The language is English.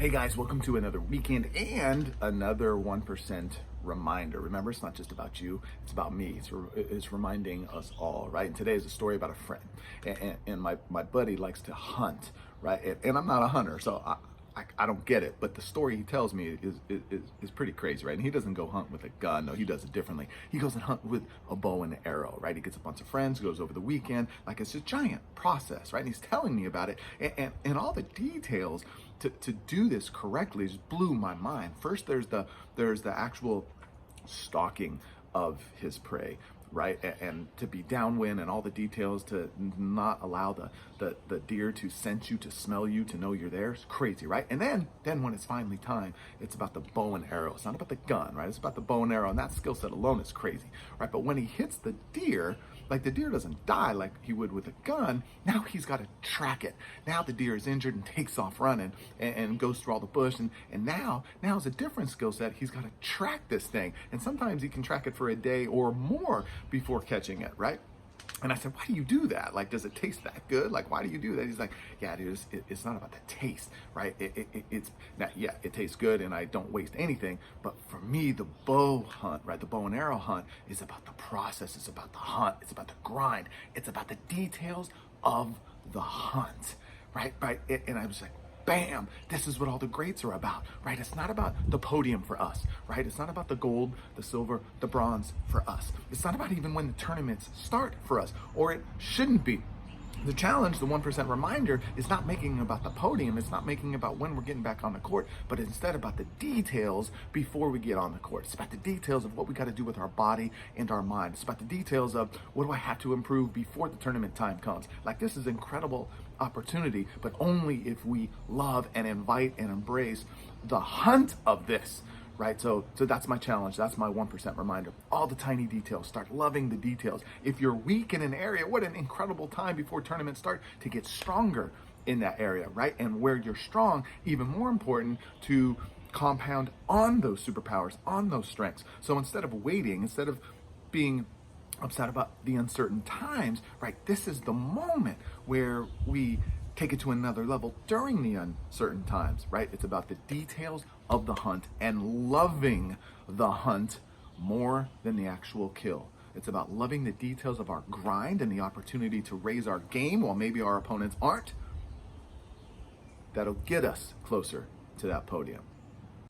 Hey guys, welcome to another weekend and another 1% reminder. Remember, it's not just about you, it's about me. It's reminding us all, right? And today is a story about a friend. And my buddy likes to hunt, right? And I'm not a hunter, so I don't get it, but the story he tells me is pretty crazy, right? And he doesn't go hunt with a gun. No, he does it differently. He goes and hunt with a bow and arrow, right? He gets a bunch of friends, goes over the weekend, like it's a giant process, right? And he's telling me about it, and all the details to do this correctly just blew my mind. First, there's the actual stalking of his prey, right? And to be downwind and all the details, to not allow the deer to sense you, to smell you, to know you're there. It's crazy, right? And then when it's finally time, it's about the bow and arrow. It's not about the gun, right? It's about the bow and arrow, and that skill set alone is crazy, right? But when he hits the deer, like the deer doesn't die like he would with a gun. Now he's got to track it. Now the deer is injured and takes off running and goes through all the bush. And now it's a different skill set. He's got to track this thing. And sometimes he can track it for a day or more before catching it, right? And I said, why do you do that? Like, does it taste that good? Like, why do you do that? He's like, yeah, dude, it's not about the taste, right? It's not, yeah, it tastes good and I don't waste anything. But for me, the bow hunt, right? The bow and arrow hunt is about the process. It's about the hunt. It's about the grind. It's about the details of the hunt, right? And I was like, bam, this is what all the greats are about, right? It's not about the podium for us, right? It's not about the gold, the silver, the bronze for us. It's not about even when the tournaments start for us, or it shouldn't be. The challenge, the 1% reminder, is not making about the podium. It's not making about when we're getting back on the court, but instead about the details before we get on the court. It's about the details of what we got to do with our body and our mind. It's about the details of what do I have to improve before the tournament time comes. Like, this is incredible opportunity, but only if we love and invite and embrace the hunt of this. Right, so that's my challenge. That's my 1% reminder. All the tiny details. Start loving the details. If you're weak in an area, what an incredible time before tournaments start to get stronger in that area, right? And where you're strong, even more important to compound on those superpowers, on those strengths. So instead of waiting, instead of being upset about the uncertain times, right? This is the moment where we take it to another level during the uncertain times, right? It's about the details of the hunt and loving the hunt more than the actual kill. It's about loving the details of our grind and the opportunity to raise our game while maybe our opponents aren't. That'll get us closer to that podium.